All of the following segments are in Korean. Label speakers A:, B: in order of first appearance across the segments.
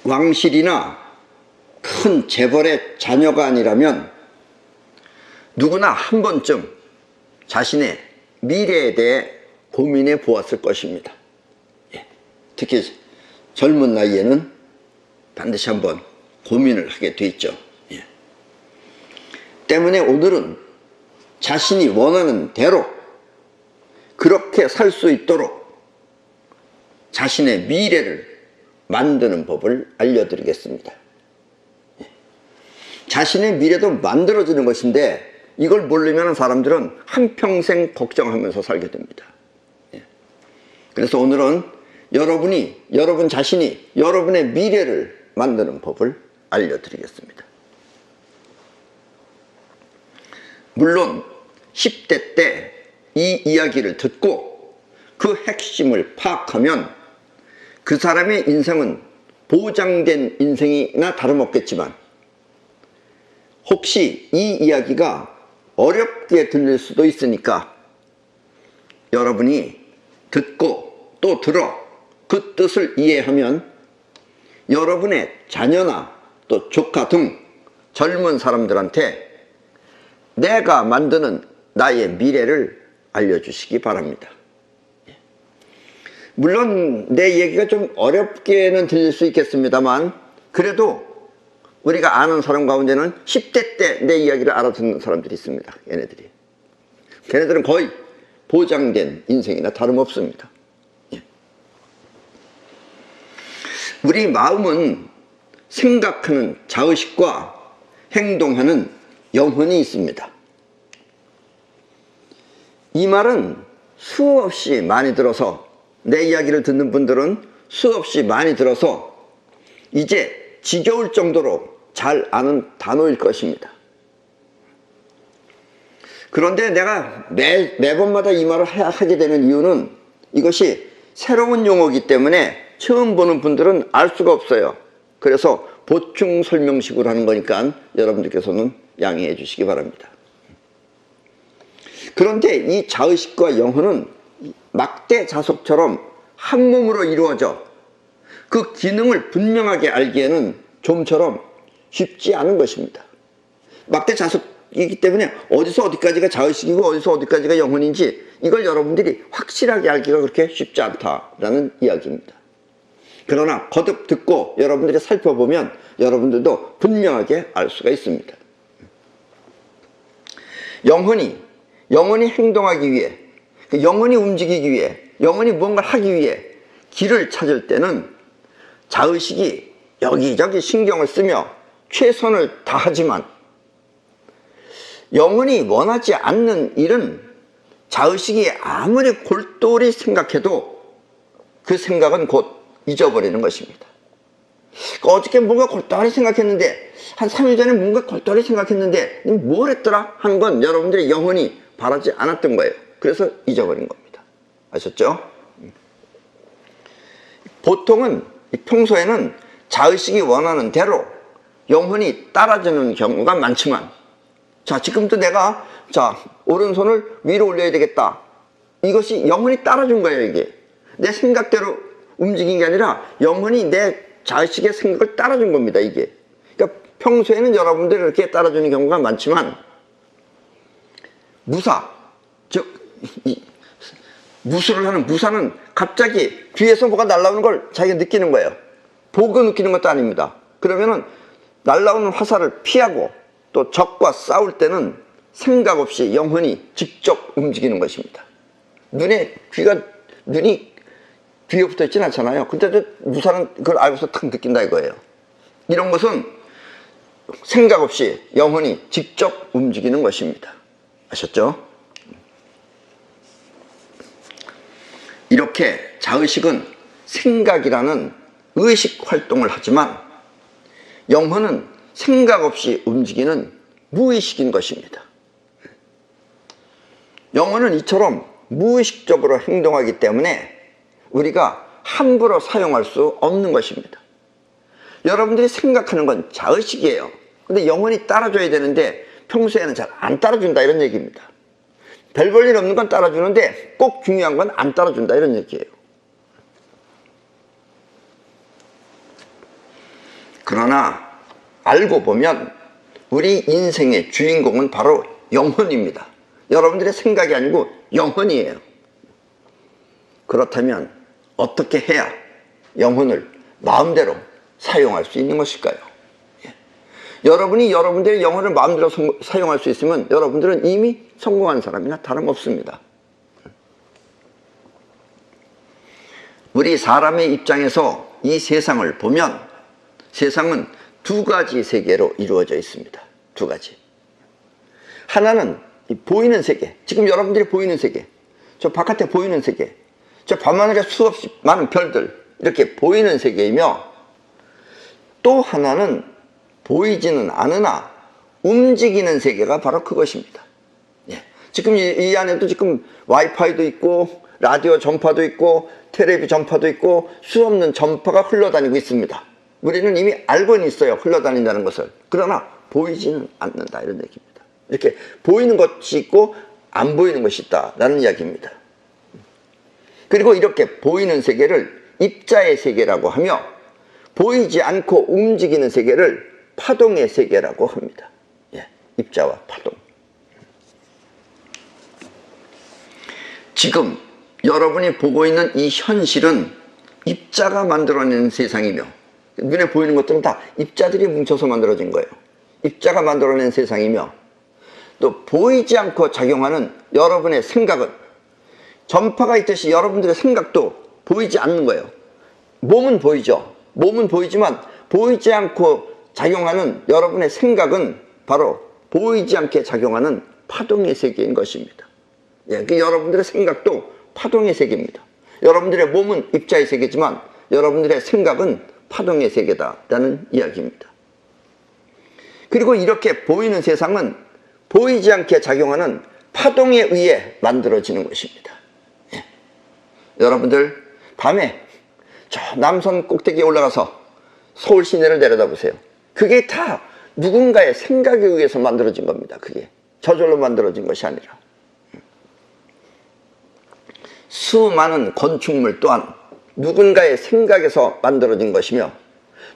A: 왕실이나 큰 재벌의 자녀가 아니라면 누구나 한 번쯤 자신의 미래에 대해 고민해 보았을 것입니다. 특히 젊은 나이에는 반드시 한번 고민을 하게 돼 있죠. 때문에 오늘은 자신이 원하는 대로 그렇게 살 수 있도록 자신의 미래를 만드는 법을 알려드리겠습니다. 자신의 미래도 만들어지는 것인데 이걸 모르면 사람들은 한평생 걱정하면서 살게 됩니다. 그래서 오늘은 여러분 자신이 여러분의 미래를 만드는 법을 알려드리겠습니다. 물론 10대 때 이 이야기를 듣고 그 핵심을 파악하면 그 사람의 인생은 보장된 인생이나 다름없겠지만 혹시 이 이야기가 어렵게 들릴 수도 있으니까 여러분이 듣고 또 들어 그 뜻을 이해하면 여러분의 자녀나 또 조카 등 젊은 사람들한테 내가 만드는 나의 미래를 알려주시기 바랍니다. 물론 내 얘기가 좀 어렵게는 들릴 수 있겠습니다만 그래도 우리가 아는 사람 가운데는 10대 때 내 이야기를 알아듣는 사람들이 있습니다. 걔네들은 거의 보장된 인생이나 다름없습니다. 우리 마음은 생각하는 자의식과 행동하는 영혼이 있습니다. 이 말은 수없이 많이 들어서 내 이야기를 듣는 분들은 수없이 많이 들어서 이제 지겨울 정도로 잘 아는 단어일 것입니다. 그런데 내가 매번마다 이 말을 하게 되는 이유는 이것이 새로운 용어이기 때문에 처음 보는 분들은 알 수가 없어요. 그래서 보충 설명식으로 하는 거니까 여러분들께서는 양해해 주시기 바랍니다. 그런데 이 자의식과 영혼은 막대 자석처럼 한 몸으로 이루어져 그 기능을 분명하게 알기에는 좀처럼 쉽지 않은 것입니다. 막대 자석이기 때문에 어디서 어디까지가 자의식이고 어디서 어디까지가 영혼인지 이걸 여러분들이 확실하게 알기가 그렇게 쉽지 않다라는 이야기입니다. 그러나 거듭 듣고 여러분들이 살펴보면 여러분들도 분명하게 알 수가 있습니다. 영혼이 행동하기 위해, 영혼이 움직이기 위해, 영혼이 무언가를 하기 위해 길을 찾을 때는 자의식이 여기저기 신경을 쓰며 최선을 다하지만 영혼이 원하지 않는 일은 자의식이 아무리 골똘히 생각해도 그 생각은 곧 잊어버리는 것입니다. 어저께 뭔가 골똘히 생각했는데 한 3일 전에 뭔가 골똘히 생각했는데 뭘 했더라 하는 건 여러분들의 영혼이 바라지 않았던 거예요. 그래서 잊어버린 겁니다. 아셨죠? 보통은 평소에는 자의식이 원하는 대로 영혼이 따라주는 경우가 많지만 자 지금부터 내가 오른손을 위로 올려야 되겠다. 이것이 영혼이 따라준 거예요. 이게 내 생각대로 움직인 게 아니라 영혼이 내 자의식의 생각을 따라준 겁니다. 이게 그러니까 평소에는 여러분들이 이렇게 따라주는 경우가 많지만 무술을 하는 무사는 갑자기 뒤에서 뭐가 날아오는 걸 자기가 느끼는 거예요. 보고 느끼는 것도 아닙니다. 그러면은 날아오는 화살을 피하고 또 적과 싸울 때는 생각 없이 영혼이 직접 움직이는 것입니다. 눈이 귀에 붙어 있진 않잖아요. 근데도 무사는 그걸 알고서 탁 느낀다 이거예요. 이런 것은 생각 없이 영혼이 직접 움직이는 것입니다. 아셨죠? 이렇게 자의식은 생각이라는 의식 활동을 하지만 영혼은 생각 없이 움직이는 무의식인 것입니다. 영혼은 이처럼 무의식적으로 행동하기 때문에 우리가 함부로 사용할 수 없는 것입니다. 여러분들이 생각하는 건 자의식이에요. 근데 영혼이 따라줘야 되는데 평소에는 잘 안 따라준다 이런 얘기입니다. 별 볼 일 없는 건 따라주는데 꼭 중요한 건 안 따라준다 이런 얘기예요. 그러나 알고 보면 우리 인생의 주인공은 바로 영혼입니다. 여러분들의 생각이 아니고 영혼이에요. 그렇다면 어떻게 해야 영혼을 마음대로 사용할 수 있는 것일까요? 여러분이 여러분들의 영혼을 마음대로 사용할 수 있으면 여러분들은 이미 성공한 사람이나 다름없습니다. 우리 사람의 입장에서 이 세상을 보면 세상은 두 가지 세계로 이루어져 있습니다. 두 가지. 하나는 보이는 세계, 지금 여러분들이 보이는 세계, 저 바깥에 보이는 세계, 저 밤하늘에 수없이 많은 별들, 이렇게 보이는 세계이며, 또 하나는 보이지는 않으나 움직이는 세계가 바로 그것입니다. 예. 지금 이 안에도 지금 와이파이도 있고 라디오 전파도 있고 텔레비 전파도 있고 수없는 전파가 흘러다니고 있습니다. 우리는 이미 알고는 있어요, 흘러다닌다는 것을. 그러나 보이지는 않는다, 이런 얘기입니다. 이렇게 보이는 것이 있고 안 보이는 것이 있다라는 이야기입니다. 그리고 이렇게 보이는 세계를 입자의 세계라고 하며, 보이지 않고 움직이는 세계를 파동의 세계라고 합니다. 예, 입자와 파동. 지금 여러분이 보고 있는 이 현실은 입자가 만들어낸 세상이며, 눈에 보이는 것들은 다 입자들이 뭉쳐서 만들어진 거예요. 입자가 만들어낸 세상이며, 또 보이지 않고 작용하는 여러분의 생각은 전파가 있듯이 여러분들의 생각도 보이지 않는 거예요. 몸은 보이죠. 몸은 보이지만 보이지 않고 작용하는 여러분의 생각은 바로 보이지 않게 작용하는 파동의 세계인 것입니다. 예, 그 여러분들의 생각도 파동의 세계입니다. 여러분들의 몸은 입자의 세계지만 여러분들의 생각은 파동의 세계다라는 이야기입니다. 그리고 이렇게 보이는 세상은 보이지 않게 작용하는 파동에 의해 만들어지는 것입니다. 예. 여러분들 밤에 저 남산 꼭대기에 올라가서 서울 시내를 내려다보세요. 그게 다 누군가의 생각에 의해서 만들어진 겁니다. 그게 저절로 만들어진 것이 아니라. 수많은 건축물 또한 누군가의 생각에서 만들어진 것이며,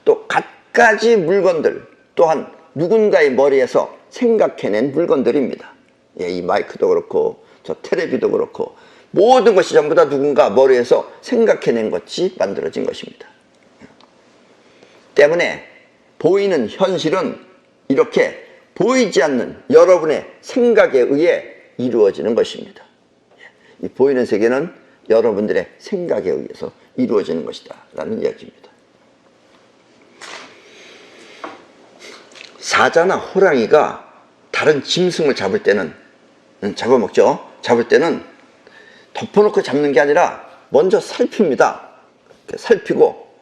A: 또 갖가지 물건들 또한 누군가의 머리에서 생각해낸 물건들입니다. 예, 이 마이크도 그렇고 저 텔레비도 그렇고 모든 것이 전부 다 누군가 머리에서 생각해낸 것이 만들어진 것입니다. 때문에 보이는 현실은 이렇게 보이지 않는 여러분의 생각에 의해 이루어지는 것입니다. 이 보이는 세계는 여러분들의 생각에 의해서 이루어지는 것이다 라는 이야기입니다. 사자나 호랑이가 다른 짐승을 잡을 때는, 잡아먹죠. 잡을 때는 덮어놓고 잡는 게 아니라 먼저 살핍니다. 살피고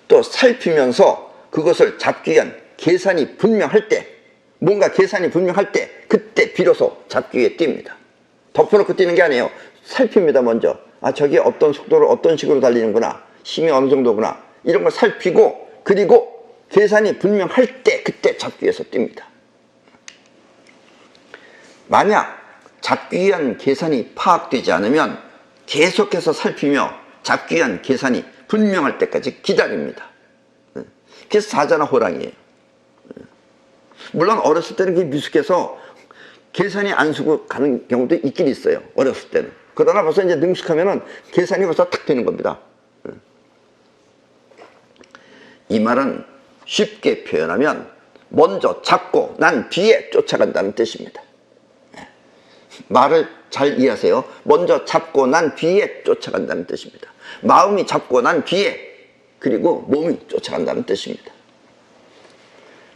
A: 또 살피면서 그것을 잡기 위한 계산이 분명할 때, 뭔가 계산이 분명할 때 그때 비로소 잡기 위해 뜁니다. 덮어놓고 뛰는 게 아니에요. 살핍니다. 먼저. 아, 저게 어떤 속도로 어떤 식으로 달리는구나, 힘이 어느 정도구나, 이런 걸 살피고, 그리고 계산이 분명할 때 그때 잡기 위해서 뜁니다. 만약 잡기 위한 계산이 파악되지 않으면 계속해서 살피며 잡기 위한 계산이 분명할 때까지 기다립니다. 그래서 사자나 호랑이에요. 물론 어렸을 때는 그게 미숙해서 계산이 안 쓰고 가는 경우도 있긴 있어요. 어렸을 때는. 그러나 벌써 이제 능숙하면은 계산이 벌써 탁 되는 겁니다. 이 말은 쉽게 표현하면 먼저 잡고 난 뒤에 쫓아간다는 뜻입니다. 말을 잘 이해하세요. 먼저 잡고 난 뒤에 쫓아간다는 뜻입니다. 마음이 잡고 난 뒤에, 그리고 몸이 쫓아간다는 뜻입니다.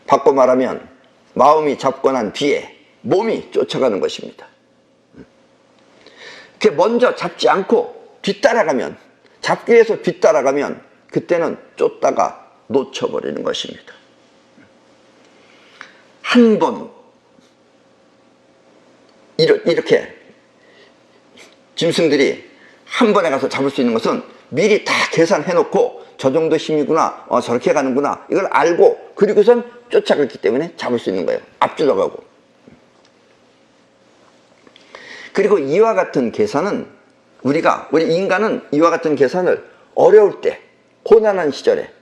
A: 바꿔 말하면 마음이 잡고 난 뒤에 몸이 쫓아가는 것입니다. 이렇게 먼저 잡지 않고 뒤따라가면, 잡기 위해서 뒤따라가면 그때는 쫓다가 놓쳐버리는 것입니다. 한 번 이렇게 짐승들이 한 번에 가서 잡을 수 있는 것은 미리 다 계산해 놓고 저 정도 힘이구나, 저렇게 가는구나, 이걸 알고 그리고선 쫓아갔기 때문에 잡을 수 있는 거예요. 앞질러 가고. 그리고 이와 같은 계산은 우리 인간은 이와 같은 계산을 어려울 때, 고난한 시절에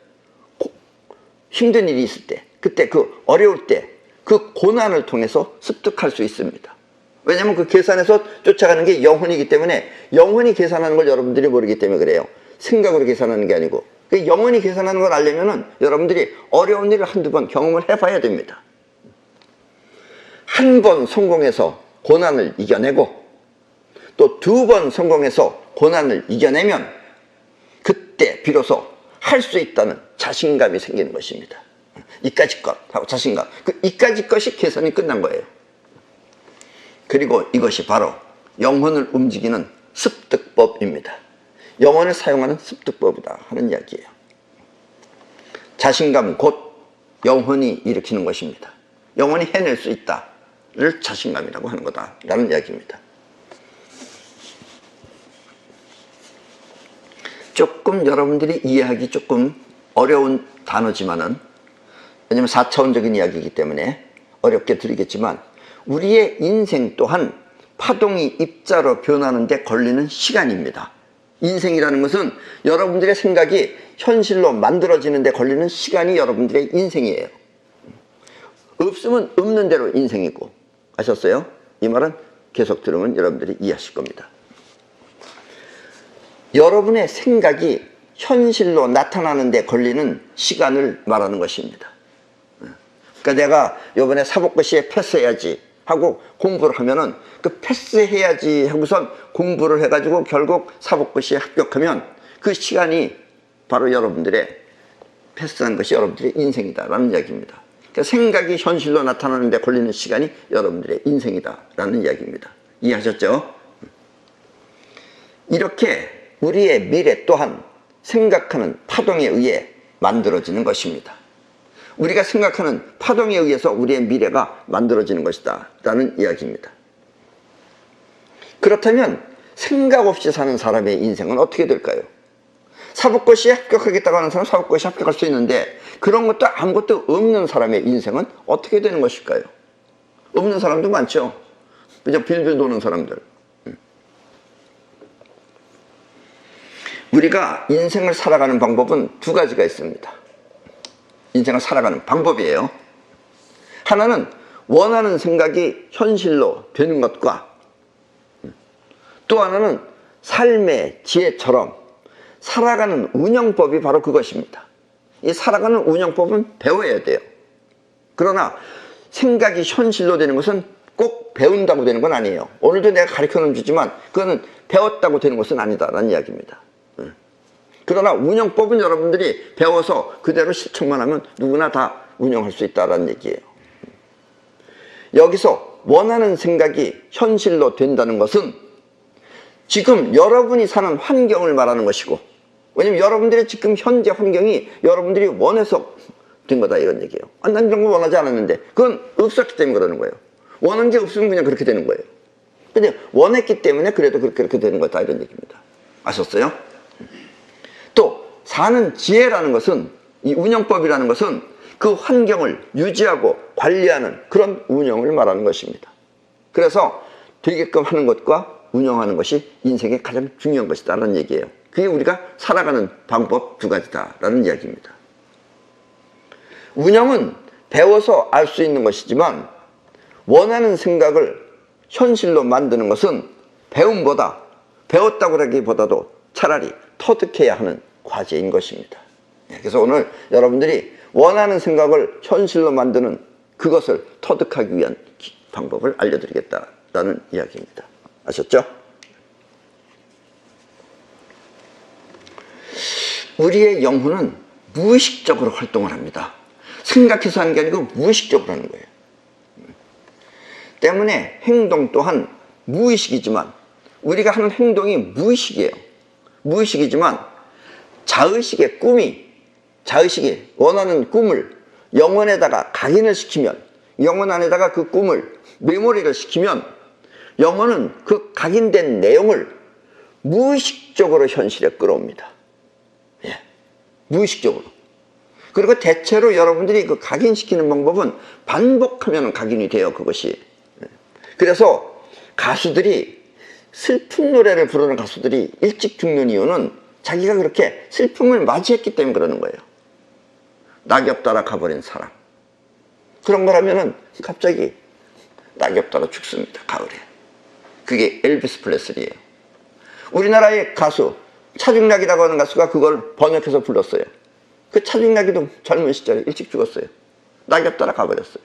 A: 힘든 일이 있을 때, 그때 그 어려울 때 그 고난을 통해서 습득할 수 있습니다. 왜냐하면 그 계산에서 쫓아가는 게 영혼이기 때문에, 영혼이 계산하는 걸 여러분들이 모르기 때문에 그래요. 생각으로 계산하는 게 아니고. 그 영혼이 계산하는 걸 알려면은 여러분들이 어려운 일을 한두 번 경험을 해봐야 됩니다. 한 번 성공해서 고난을 이겨내고 또 두 번 성공해서 고난을 이겨내면 그때 비로소 할 수 있다는 자신감이 생기는 것입니다. 이까짓 것 하고 자신감, 그 이까짓 것이 계산이 끝난 거예요. 그리고 이것이 바로 영혼을 움직이는 습득법입니다. 영혼을 사용하는 습득법이다 하는 이야기예요. 자신감 곧 영혼이 일으키는 것입니다. 영혼이 해낼 수 있다를 자신감이라고 하는 거다라는 이야기입니다. 조금 여러분들이 이해하기 조금 어려운 단어지만은, 왜냐하면 4차원적인 이야기이기 때문에 어렵게 들리겠지만, 우리의 인생 또한 파동이 입자로 변하는 데 걸리는 시간입니다. 인생이라는 것은 여러분들의 생각이 현실로 만들어지는 데 걸리는 시간이 여러분들의 인생이에요. 없으면 없는 대로 인생이고. 아셨어요? 이 말은 계속 들으면 여러분들이 이해하실 겁니다. 여러분의 생각이 현실로 나타나는 데 걸리는 시간을 말하는 것입니다. 그러니까 내가 이번에 사법고시에 패스해야지 하고 공부를 하면은, 그 패스해야지 하고선 공부를 해가지고 결국 사법고시에 합격하면 그 시간이 바로 여러분들의 패스한 것이 여러분들의 인생이다라는 이야기입니다. 그러니까 생각이 현실로 나타나는 데 걸리는 시간이 여러분들의 인생이다라는 이야기입니다. 이해하셨죠? 이렇게 우리의 미래 또한 생각하는 파동에 의해 만들어지는 것입니다. 우리가 생각하는 파동에 의해서 우리의 미래가 만들어지는 것이다 라는 이야기입니다. 그렇다면 생각 없이 사는 사람의 인생은 어떻게 될까요? 사법고시에 합격하겠다고 하는 사람은 사법고시에 합격할 수 있는데, 그런 것도 아무것도 없는 사람의 인생은 어떻게 되는 것일까요? 없는 사람도 많죠. 그냥 빌빌 도는 사람들. 우리가 인생을 살아가는 방법은 두 가지가 있습니다. 인생을 살아가는 방법이에요. 하나는 원하는 생각이 현실로 되는 것과, 또 하나는 삶의 지혜처럼 살아가는 운영법이 바로 그것입니다. 이 살아가는 운영법은 배워야 돼요. 그러나 생각이 현실로 되는 것은 꼭 배운다고 되는 건 아니에요. 오늘도 내가 가르쳐는 주지만 그거는 배웠다고 되는 것은 아니다라는 이야기입니다. 그러나 운영법은 여러분들이 배워서 그대로 실천만 하면 누구나 다 운영할 수 있다는 얘기예요. 여기서 원하는 생각이 현실로 된다는 것은 지금 여러분이 사는 환경을 말하는 것이고, 왜냐면 여러분들의 지금 현재 환경이 여러분들이 원해서 된 거다 이런 얘기예요. 난 이런 거 원하지 않았는데, 그건 없었기 때문에 그러는 거예요. 원한 게 없으면 그냥 그렇게 되는 거예요. 근데 원했기 때문에 그래도 그렇게 되는 거다 이런 얘기입니다. 아셨어요? 또 사는 지혜라는 것은, 이 운영법이라는 것은 그 환경을 유지하고 관리하는 그런 운영을 말하는 것입니다. 그래서 되게끔 하는 것과 운영하는 것이 인생의 가장 중요한 것이다라는 얘기예요. 그게 우리가 살아가는 방법 두 가지다라는 이야기입니다. 운영은 배워서 알 수 있는 것이지만, 원하는 생각을 현실로 만드는 것은 배움보다, 배웠다고 하기보다도 차라리 터득해야 하는 과제인 것입니다. 그래서 오늘 여러분들이 원하는 생각을 현실로 만드는 그것을 터득하기 위한 방법을 알려드리겠다라는 이야기입니다. 아셨죠? 우리의 영혼은 무의식적으로 활동을 합니다. 생각해서 하는 게 아니고 무의식적으로 하는 거예요. 때문에 행동 또한 무의식이지만, 우리가 하는 행동이 무의식이에요. 무의식이지만 자의식의 꿈이, 자의식이 원하는 꿈을 영혼에다가 각인을 시키면, 영혼 안에다가 그 꿈을 메모리를 시키면 영혼은 그 각인된 내용을 무의식적으로 현실에 끌어옵니다. 예, 무의식적으로. 그리고 대체로 여러분들이 그 각인시키는 방법은 반복하면 각인이 돼요, 그것이. 그래서 가수들이, 슬픈 노래를 부르는 가수들이 일찍 죽는 이유는 자기가 그렇게 슬픔을 맞이했기 때문에 그러는 거예요. 낙엽 따라 가버린 사람. 그런 거라면은 갑자기 낙엽 따라 죽습니다. 가을에. 그게 엘비스 프레슬리예요. 우리나라의 가수 차중락이라고 하는 가수가 그걸 번역해서 불렀어요. 그 차중락이도 젊은 시절에 일찍 죽었어요. 낙엽 따라 가버렸어요.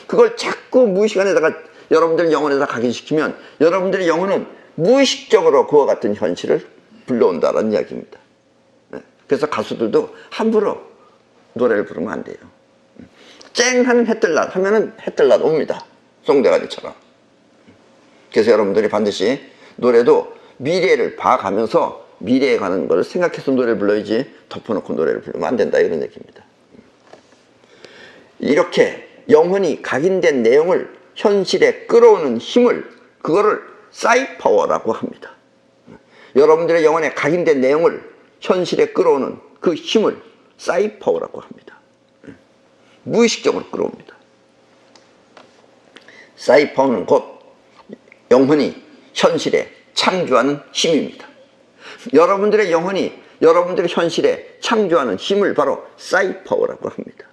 A: 그걸 자꾸 무의식 안에다가 여러분들 영혼에다 각인시키면 여러분들의 영혼은 무의식적으로 그와 같은 현실을 불러온다는 이야기입니다. 그래서 가수들도 함부로 노래를 부르면 안 돼요. 쨍한 해뜰날 하면은 해뜰날 옵니다. 송대가리처럼. 그래서 여러분들이 반드시 노래도 미래를 봐가면서 미래에 가는 걸 생각해서 노래를 불러야지 덮어놓고 노래를 부르면 안 된다, 이런 얘기입니다. 이렇게 영혼이 각인된 내용을 현실에 끌어오는 힘을, 그거를 사이파워라고 합니다. 여러분들의 영혼에 각인된 내용을 현실에 끌어오는 그 힘을 사이파워라고 합니다. 무의식적으로 끌어옵니다. 사이파워는 곧 영혼이 현실에 창조하는 힘입니다. 여러분들의 영혼이 여러분들의 현실에 창조하는 힘을 바로 사이파워라고 합니다.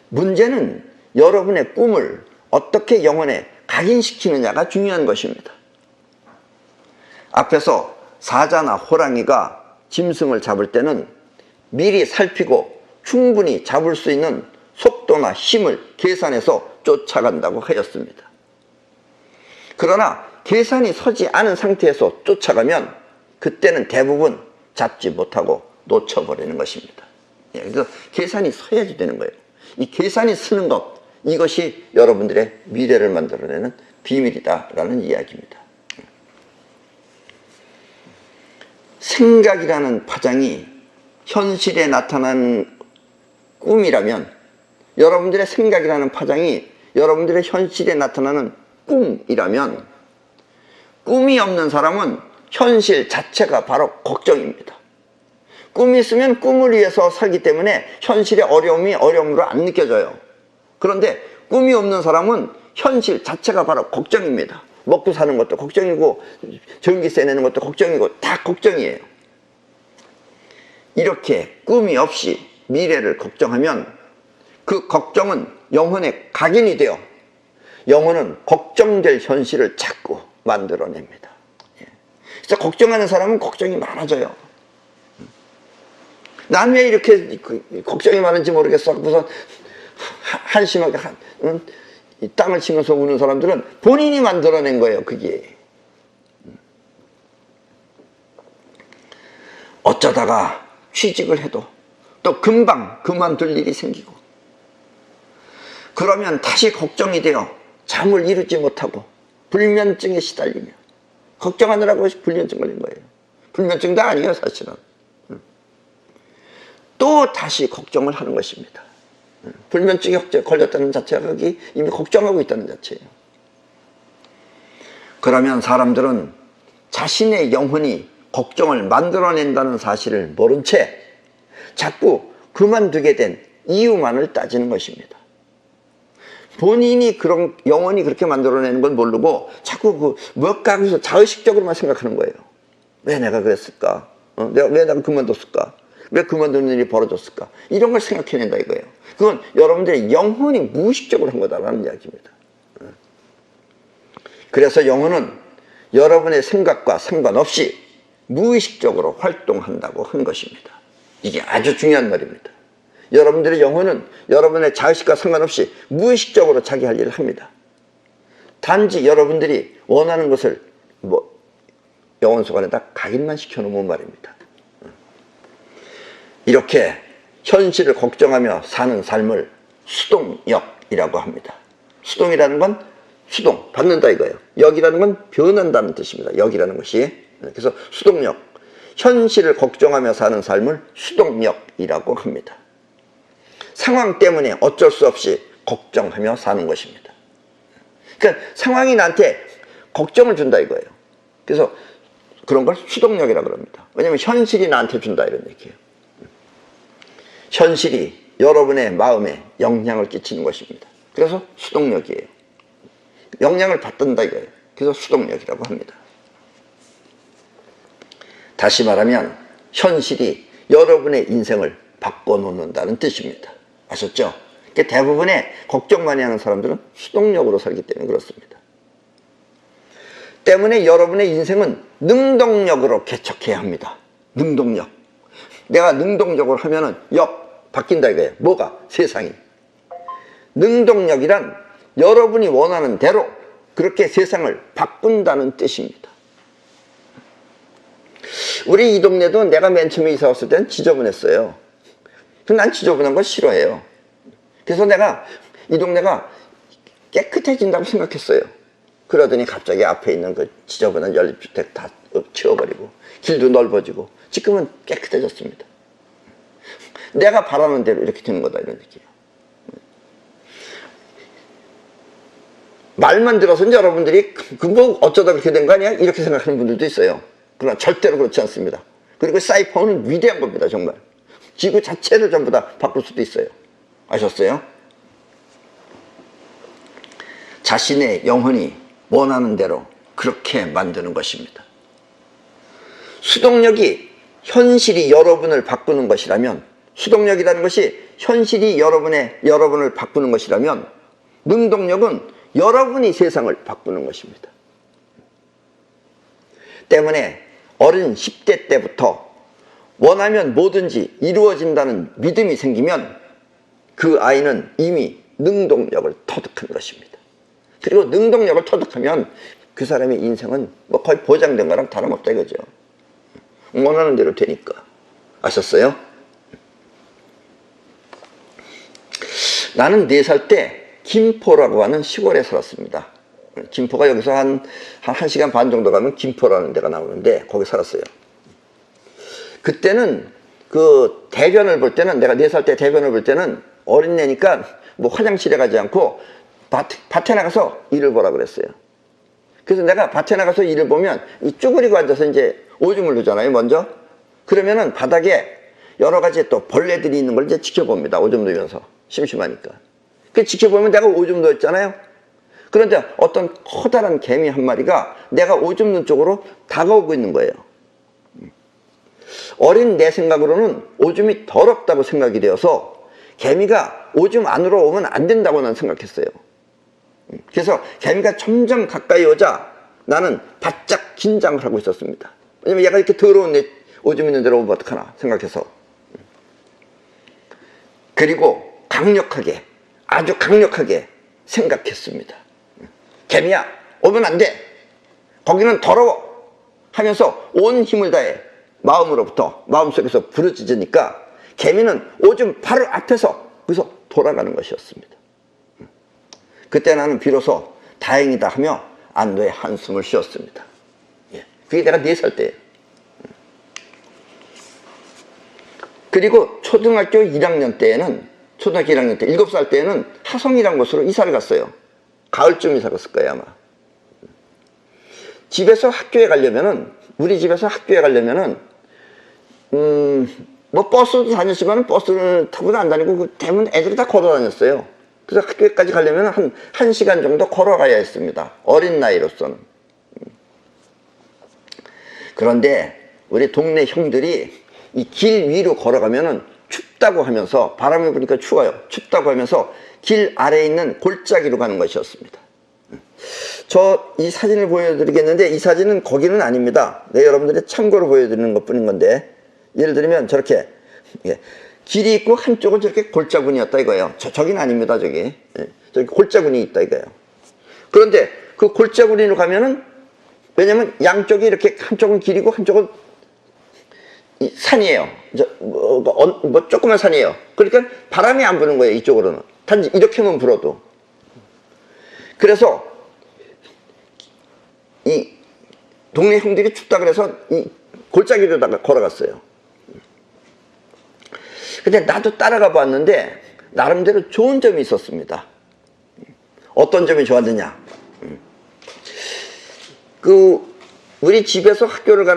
A: 문제는 여러분의 꿈을 어떻게 영혼에 각인시키느냐가 중요한 것입니다. 앞에서 사자나 호랑이가 짐승을 잡을 때는 미리 살피고 충분히 잡을 수 있는 속도나 힘을 계산해서 쫓아간다고 하였습니다. 그러나 계산이 서지 않은 상태에서 쫓아가면 그때는 대부분 잡지 못하고 놓쳐버리는 것입니다. 그래서 계산이 서야지 되는 거예요. 이 계산이 서는 것, 이것이 여러분들의 미래를 만들어내는 비밀이다라는 이야기입니다. 생각이라는 파장이 현실에 나타나는 꿈이라면, 여러분들의 생각이라는 파장이 여러분들의 현실에 나타나는 꿈이라면, 꿈이 없는 사람은 현실 자체가 바로 걱정입니다. 꿈이 있으면 꿈을 위해서 살기 때문에 현실의 어려움이 어려움으로 안 느껴져요. 그런데 꿈이 없는 사람은 현실 자체가 바로 걱정입니다. 먹고 사는 것도 걱정이고 전기세 내는 것도 걱정이고 다 걱정이에요. 이렇게 꿈이 없이 미래를 걱정하면 그 걱정은 영혼에 각인이 되어 영혼은 걱정될 현실을 자꾸 만들어냅니다. 그래서 걱정하는 사람은 걱정이 많아져요. 난 왜 이렇게 걱정이 많은지 모르겠어. 무슨 한심하게 이 땅을 치면서 우는 사람들은 본인이 만들어낸 거예요. 그게. 어쩌다가 취직을 해도 또 금방 그만둘 일이 생기고, 그러면 다시 걱정이 되어 잠을 이루지 못하고 불면증에 시달리며, 걱정하느라고 불면증 걸린 거예요. 불면증도 아니에요, 사실은. 또 다시 걱정을 하는 것입니다. 불면증에 걸렸다는 자체가 거기 이미 걱정하고 있다는 자체예요. 그러면 사람들은 자신의 영혼이 걱정을 만들어낸다는 사실을 모른 채 자꾸 그만두게 된 이유만을 따지는 것입니다. 본인이 그런 영혼이 그렇게 만들어내는 걸 모르고 자꾸 무엇가 하면서 자의식적으로만 생각하는 거예요. 왜 내가 그랬을까? 왜 내가 그만뒀을까? 왜 그만두는 일이 벌어졌을까? 이런 걸 생각해낸다 이거예요. 그건 여러분들의 영혼이 무의식적으로 한 거다라는 이야기입니다. 그래서 영혼은 여러분의 생각과 상관없이 무의식적으로 활동한다고 한 것입니다. 이게 아주 중요한 말입니다. 여러분들의 영혼은 여러분의 자의식과 상관없이 무의식적으로 자기 할 일을 합니다. 단지 여러분들이 원하는 것을 영혼 속 안에다 각인만 시켜놓으면 말입니다. 이렇게 현실을 걱정하며 사는 삶을 수동역이라고 합니다. 수동이라는 건 수동, 받는다 이거예요. 역이라는 건 변한다는 뜻입니다. 역이라는 것이. 그래서 수동역, 현실을 걱정하며 사는 삶을 수동역이라고 합니다. 상황 때문에 어쩔 수 없이 걱정하며 사는 것입니다. 그러니까 상황이 나한테 걱정을 준다 이거예요. 그래서 그런 걸 수동력이라고 합니다. 왜냐하면 현실이 나한테 준다 이런 얘기예요. 현실이 여러분의 마음에 영향을 끼치는 것입니다. 그래서 수동력이에요. 영향을 받는다 이거예요. 그래서 수동력이라고 합니다. 다시 말하면 현실이 여러분의 인생을 바꿔놓는다는 뜻입니다. 아셨죠? 그러니까 대부분의 걱정 많이 하는 사람들은 수동력으로 살기 때문에 그렇습니다. 때문에 여러분의 인생은 능동력으로 개척해야 합니다. 능동력. 내가 능동적으로 하면은 바뀐다 이거예요. 뭐가? 세상이. 능동력이란 여러분이 원하는 대로 그렇게 세상을 바꾼다는 뜻입니다. 우리 이 동네도 내가 맨 처음에 이사 왔을 때는 지저분했어요. 난 지저분한 걸 싫어해요. 그래서 내가 이 동네가 깨끗해진다고 생각했어요. 그러더니 갑자기 앞에 있는 그 지저분한 연립주택 다 치워버리고 길도 넓어지고 지금은 깨끗해졌습니다. 내가 바라는 대로 이렇게 되는 거다 이런 얘기예요. 말만 들어서는 여러분들이 뭐 어쩌다 그렇게 된 거 아니야? 이렇게 생각하는 분들도 있어요. 그러나 절대로 그렇지 않습니다. 그리고 사이퍼는 위대한 겁니다. 정말 지구 자체를 전부 다 바꿀 수도 있어요. 아셨어요? 자신의 영혼이 원하는 대로 그렇게 만드는 것입니다. 수동력이 현실이 여러분을 바꾸는 것이라면, 수동력이라는 것이 현실이 여러분을 바꾸는 것이라면, 능동력은 여러분이 세상을 바꾸는 것입니다. 때문에 어린 10대 때부터 원하면 뭐든지 이루어진다는 믿음이 생기면 그 아이는 이미 능동력을 터득한 것입니다. 그리고 능동력을 터득하면 그 사람의 인생은 뭐 거의 보장된 거랑 다름없다 이거죠. 원하는 대로 되니까. 아셨어요? 나는 4살 때 김포라고 하는 시골에 살았습니다. 김포가 여기서 한 1시간 반 정도 가면 김포라는 데가 나오는데 거기 살았어요. 그때는 그 대변을 볼 때는, 내가 4살 때 대변을 볼 때는 어린애니까 뭐 화장실에 가지 않고 밭에 나가서 일을 보라 그랬어요. 그래서 내가 밭에 나가서 일을 보면 이 쭈그리고 앉아서 이제 오줌을 누잖아요, 먼저. 그러면은 바닥에 여러 가지 또 벌레들이 있는 걸 이제 지켜봅니다. 오줌 누면서. 심심하니까. 그 지켜보면 내가 오줌 누었잖아요. 그런데 어떤 커다란 개미 한 마리가 내가 오줌 누는 쪽으로 다가오고 있는 거예요. 어린 내 생각으로는 오줌이 더럽다고 생각이 되어서 개미가 오줌 안으로 오면 안 된다고 난 생각했어요. 그래서 개미가 점점 가까이 오자 나는 바짝 긴장을 하고 있었습니다. 왜냐면 얘가 이렇게 더러운 내 오줌 있는 데로 오면 어떡하나 생각해서. 그리고 강력하게, 아주 강력하게 생각했습니다. 개미야, 오면 안 돼. 거기는 더러워. 하면서 온 힘을 다해 마음속에서 부르짖으니까 개미는 오줌 바로 앞에서 거기서 돌아가는 것이었습니다. 그때 나는 비로소 다행이다 하며 안도의 한숨을 쉬었습니다. 그게 내가 4살 때예요. 그리고 초등학교 1학년 때에는, 초등학교 1학년 때 7살 때에는 하성이라는 곳으로 이사를 갔어요. 가을쯤 이사 갔을 거예요 아마. 집에서 학교에 가려면은, 우리 집에서 학교에 가려면은 뭐 버스도 다녔지만 버스를 타고는 안 다니고 대부분 애들이 다 걸어 다녔어요. 그래서 학교까지 가려면 한 1시간 정도 걸어가야 했습니다. 어린 나이로서는. 그런데 우리 동네 형들이 이 길 위로 걸어가면은 춥다고 하면서, 바람이 부니까 추워요. 춥다고 하면서 길 아래에 있는 골짜기로 가는 것이었습니다. 저 이 사진을 보여드리겠는데 이 사진은 거기는 아닙니다. 네, 여러분들이 참고로 보여드리는 것 뿐인 건데, 예를 들면 저렇게 길이 있고 한쪽은 저렇게 골짜군이었다 이거예요. 저긴 아닙니다. 저기 골짜군이 있다 이거예요. 그런데 그 골짜군으로 가면은, 왜냐면 양쪽이 이렇게 한쪽은 길이고 한쪽은 산이에요. 뭐 조그만 산이에요. 그러니까 바람이 안 부는 거예요. 이쪽으로는 단지 이렇게만 불어도. 그래서 이 동네 형들이 춥다 그래서 이 골짜기로다가 걸어갔어요. 근데 나도 따라가 봤는데 나름대로 좋은 점이 있었습니다. 어떤 점이 좋았느냐? 우리 집에서 학교가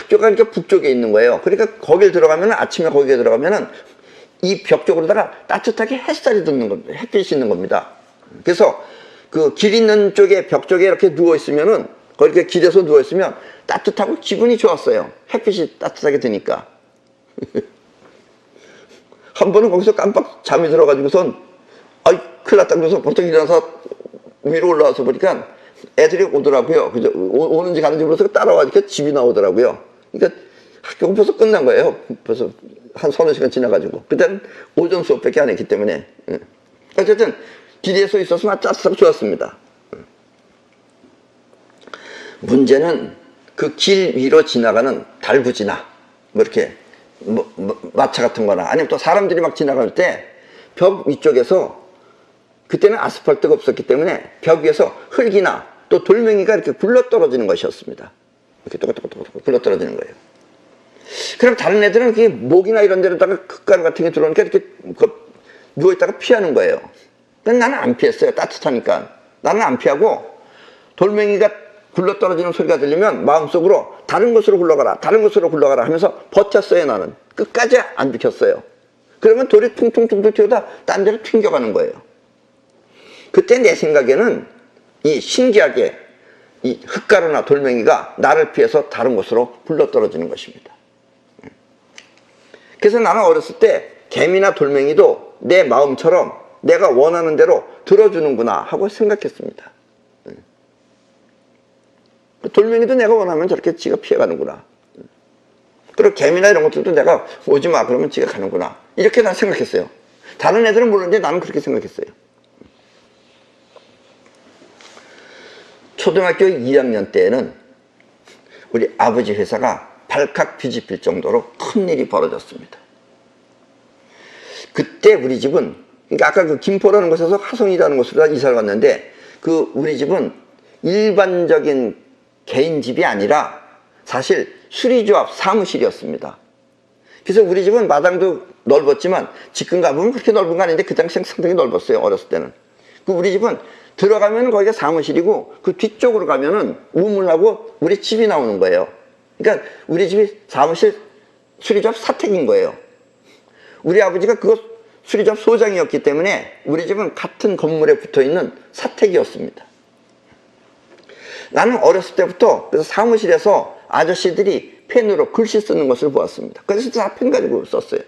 A: 그러니까 북쪽에 있는 거예요. 그러니까 거길 들어가면, 아침에 거기에 들어가면은 이 벽 쪽으로다가 따뜻하게 햇살이 드는 겁니다. 햇빛이 있는 겁니다. 그래서 그 길 있는 쪽에, 벽 쪽에 이렇게 누워 있으면은, 거기에 길에서 누워 있으면 따뜻하고 기분이 좋았어요. 햇빛이 따뜻하게 드니까. 한 번은 거기서 깜빡 잠이 들어가지고선 아이 큰일 났다 그래서 벌떡 일어나서 위로 올라와서 보니까 애들이 오더라고요. 그죠? 오는지 가는지 몰라서 따라와니까 집이 나오더라고요. 그러니까 학교가 벌써 끝난 거예요. 벌써 한 서너 시간 지나가지고. 그때는 오전 수업밖에 안 했기 때문에. 어쨌든 길에 서 있었으면 짜릿하고 좋았습니다. 문제는 그 길 위로 지나가는 달구지나 뭐 이렇게 마차 같은 거나 아니면 또 사람들이 막 지나갈 때 벽 위쪽에서 그때는 아스팔트가 없었기 때문에 벽 위에서 흙이나 또 돌멩이가 이렇게 굴러떨어지는 것이었습니다. 이렇게 또박또박 굴러떨어지는 거예요. 그럼 다른 애들은 그게 목이나 이런 데로다가 흙가루 같은 게 들어오니까 이렇게 누워있다가 피하는 거예요. 근데 나는 안 피했어요. 따뜻하니까. 나는 안 피하고 돌멩이가 굴러떨어지는 소리가 들리면 마음속으로 다른 곳으로 굴러가라, 다른 곳으로 굴러가라 하면서 버텼어요. 나는 끝까지 안 비켰어요. 그러면 돌이 퉁퉁퉁퉁 튀어다 딴 데로 튕겨가는 거예요. 그때 내 생각에는 이 신기하게 이 흙가루나 돌멩이가 나를 피해서 다른 곳으로 굴러떨어지는 것입니다. 그래서 나는 어렸을 때 개미나 돌멩이도 내 마음처럼 내가 원하는 대로 들어주는구나 하고 생각했습니다. 돌멩이도 내가 원하면 저렇게 지가 피해가는구나. 그리고 개미나 이런 것들도 내가 오지 마 그러면 지가 가는구나. 이렇게 난 생각했어요. 다른 애들은 모르는데 나는 그렇게 생각했어요. 초등학교 2학년 때에는 우리 아버지 회사가 발칵 뒤집힐 정도로 큰 일이 벌어졌습니다. 그때 우리 집은, 그러니까 아까 그 김포라는 곳에서 화성이라는 곳으로 이사를 갔는데 그 우리 집은 일반적인 개인 집이 아니라 사실 수리조합 사무실이었습니다. 그래서 우리 집은 마당도 넓었지만 지금 가보면 그렇게 넓은 거 아닌데 그 당시엔 상당히 넓었어요. 어렸을 때는. 그 우리 집은 들어가면 거기가 사무실이고 그 뒤쪽으로 가면은 우물하고 우리 집이 나오는 거예요. 그러니까 우리 집이 사무실 수리조합 사택인 거예요. 우리 아버지가 그거 수리조합 소장이었기 때문에 우리 집은 같은 건물에 붙어있는 사택이었습니다. 나는 어렸을 때부터 그래서 사무실에서 아저씨들이 펜으로 글씨 쓰는 것을 보았습니다. 그래서 다 펜 가지고 썼어요.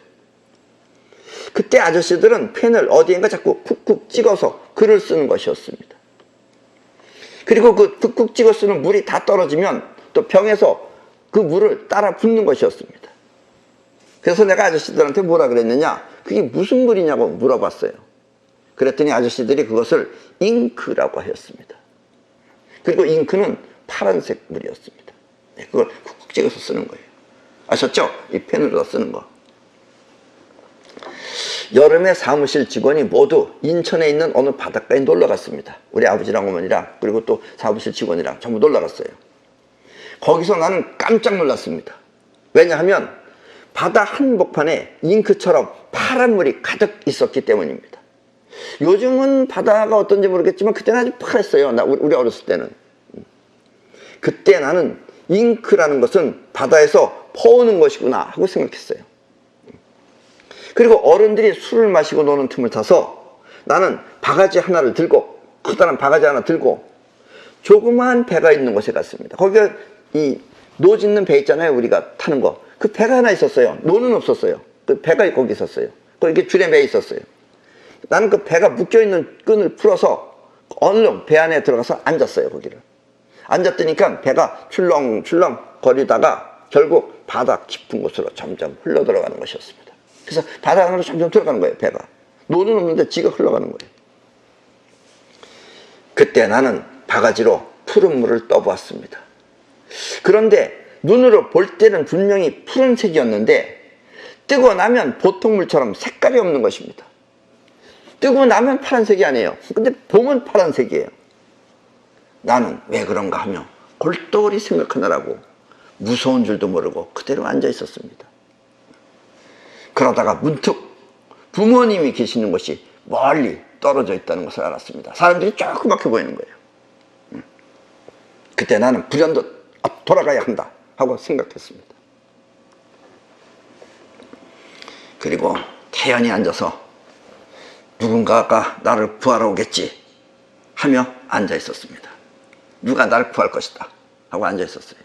A: 그때 아저씨들은 펜을 어디엔가 자꾸 쿡쿡 찍어서 글을 쓰는 것이었습니다. 그리고 그 쿡쿡 찍어 쓰는 물이 다 떨어지면 또 병에서 그 물을 따라 붓는 것이었습니다. 그래서 내가 아저씨들한테 뭐라 그랬느냐, 그게 무슨 물이냐고 물어봤어요. 그랬더니 아저씨들이 그것을 잉크라고 하였습니다. 그리고 잉크는 파란색 물이었습니다. 그걸 쿡쿡 찍어서 쓰는 거예요. 아셨죠? 이 펜으로 쓰는 거. 여름에 사무실 직원이 모두 인천에 있는 어느 바닷가에 놀러 갔습니다. 우리 아버지랑 어머니랑 그리고 또 사무실 직원이랑 전부 놀러 갔어요. 거기서 나는 깜짝 놀랐습니다. 왜냐하면 바다 한복판에 잉크처럼 파란 물이 가득 있었기 때문입니다. 요즘은 바다가 어떤지 모르겠지만 그때는 아주 파랬어요. 우리 어렸을 때는. 그때 나는 잉크라는 것은 바다에서 퍼오는 것이구나 하고 생각했어요. 그리고 어른들이 술을 마시고 노는 틈을 타서 나는 바가지 하나를 들고, 커다란 바가지 하나 들고 조그마한 배가 있는 곳에 갔습니다. 거기가 이 노 짓는 배 있잖아요. 우리가 타는 거. 그 배가 하나 있었어요. 노는 없었어요. 그 배가 거기 있었어요. 거기 줄에 매 있었어요. 나는 그 배가 묶여있는 끈을 풀어서 얼른 배 안에 들어가서 앉았어요. 거기를. 앉았더니까 배가 출렁출렁 거리다가 결국 바다 깊은 곳으로 점점 흘러 들어가는 것이었습니다. 그래서 바다 안으로 점점 들어가는 거예요. 배가. 노는 없는데 지가 흘러가는 거예요. 그때 나는 바가지로 푸른 물을 떠보았습니다. 그런데 눈으로 볼 때는 분명히 푸른색이었는데 뜨고 나면 보통 물처럼 색깔이 없는 것입니다. 뜨고 나면 파란색이 아니에요. 근데 보면 파란색이에요. 나는 왜 그런가 하며 골똘히 생각하느라고 무서운 줄도 모르고 그대로 앉아 있었습니다. 그러다가 문득 부모님이 계시는 곳이 멀리 떨어져 있다는 것을 알았습니다. 사람들이 조그맣게 보이는 거예요. 그때 나는 불현듯 돌아가야 한다 하고 생각했습니다. 그리고 태연히 앉아서 누군가가 나를 구하러 오겠지 하며 앉아 있었습니다. 누가 나를 구할 것이다 하고 앉아 있었어요.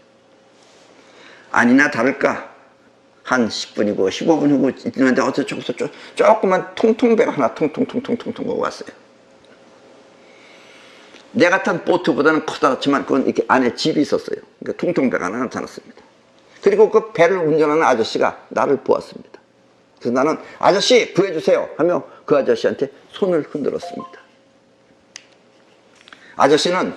A: 아니나 다를까 한 10분이고 15분 후고 있는데 어디서 저기서 조그만 통통배가 하나 통통통통통통 오고 왔어요. 내가 탄 보트보다는 커다랗지만 그건 이렇게 안에 집이 있었어요. 그러니까 통통배가 하나 나타났습니다. 그리고 그 배를 운전하는 아저씨가 나를 보았습니다. 그래서 나는 아저씨 구해주세요 하며 그 아저씨한테 손을 흔들었습니다. 아저씨는